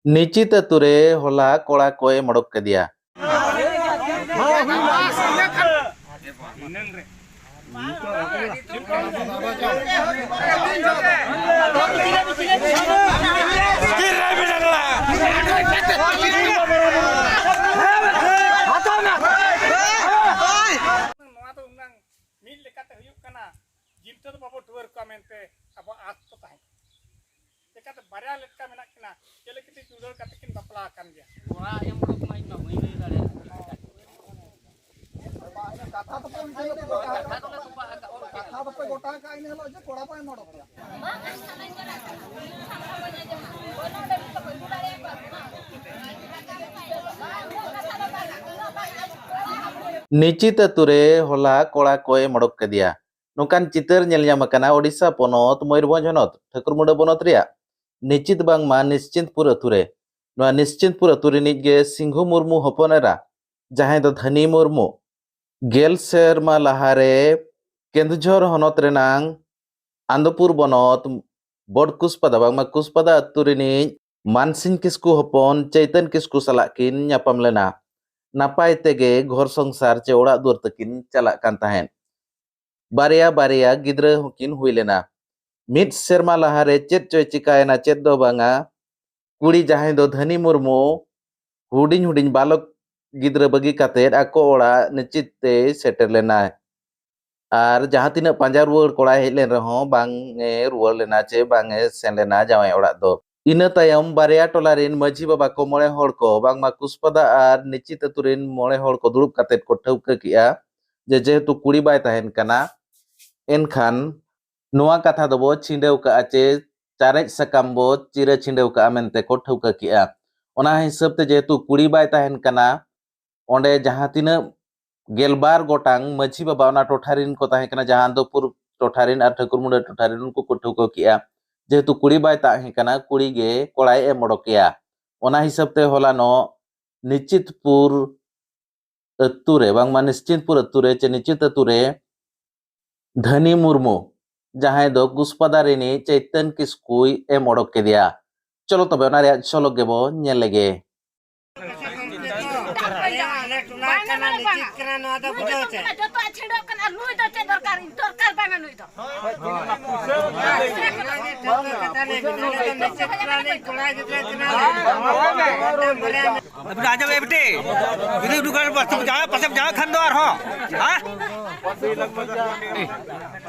निश्चित तुरे होला कोड़ा कोय मड़क के दिया barya letka menak kena jele kita judul katakin bapla akan dia ora yang belum main mah ini dari kata to pun kata to gota ka ini halo je koda pa modok ya निश्चित तुरे होला कोड़ा कोय मड़क के दिया नोकान चितर nail ᱧᱟᱢ ᱟᱠᱟᱱᱟ ओडिशा पोनोत मयूरभंज हनोत ठाकुरमुंडा बनोत रिया निश्चित बांगमा निश्चिंतपुर अतुरे नोआ निश्चिंतपुर अतु रिनिज गे सिंघु मुर्मू हपनेरा जहां दो धनी मुर्मू गेल सेरमा लहारे केंदुझर हनोत रेनांग आंदपुर बनोत बड़ कुसपादा बांगमा कुसपादा अतु रिनिज मानसिंह किस्कु हपन चैतन किस्कु सालाक किन ᱧᱟᱯᱟᱢ लेना नापाय तेगे घर संसार चे ओड़ा दुआर तकिन चलाक कान ताहेन बारिया बारिया गिद्रा हुकिन हुई लेना मिट सेरमा लहारे चेत चोय चिकायना चेत दो बांगा कुड़ी जहां दो धनी मुर्मू हुडिन हुडिन बालक गिद्रा बगी कातेर आको ओड़ा निश्चित ते सेटर लेना आर जहां तिना पांजा रुआर कोड़ा हेज लेन रहो बांगे रुआर लेना चे बांगे सेन लेना जावाय ओड़ा दो इना तायम बारिया टोलारिन माझी बाबा को मोळे हड़ को बांगमा कुसपादा आर निश्चित अतुरिन मोळे हड़ को दुड़ुब कातेर को ठौका किया जे जेहेतु कुड़ी बाय ताहेन काना एनखान नोआ कथा दबो छिंडेव का आचे चारेज सकाम बो चिरा छिंडेव का मेनते को ठौका किया ओना हिसाब ते जेहेतु कुड़ी बाय ताहेन काना ओंडे जहां तिना गेलबार गोटांग माझी बाबा ओना टोठारिन को ताहेन काना जहां आंदपुर टोठारिन आर ठाकुरमुंडा टोठारिन उनको को ठौका किया जेहेतु कुड़ी बाय ताहेन काना कुड़ी गे कोड़ाय ए मड़किया ओना हिसाब ते होलानो निश्चितपुर अतुरे बांगमा निश्चितपुर अतुरे चे निश्चित अतुरे धनी मुर्मू जहां दो कुसपादा रेनी चैतन किस्कुई ए मड़क के दिया चलो तबे ओना रे चलो गेबो नेल लेगे राजा बेटे इधर दुकान पर सब जा खान दो और हो हां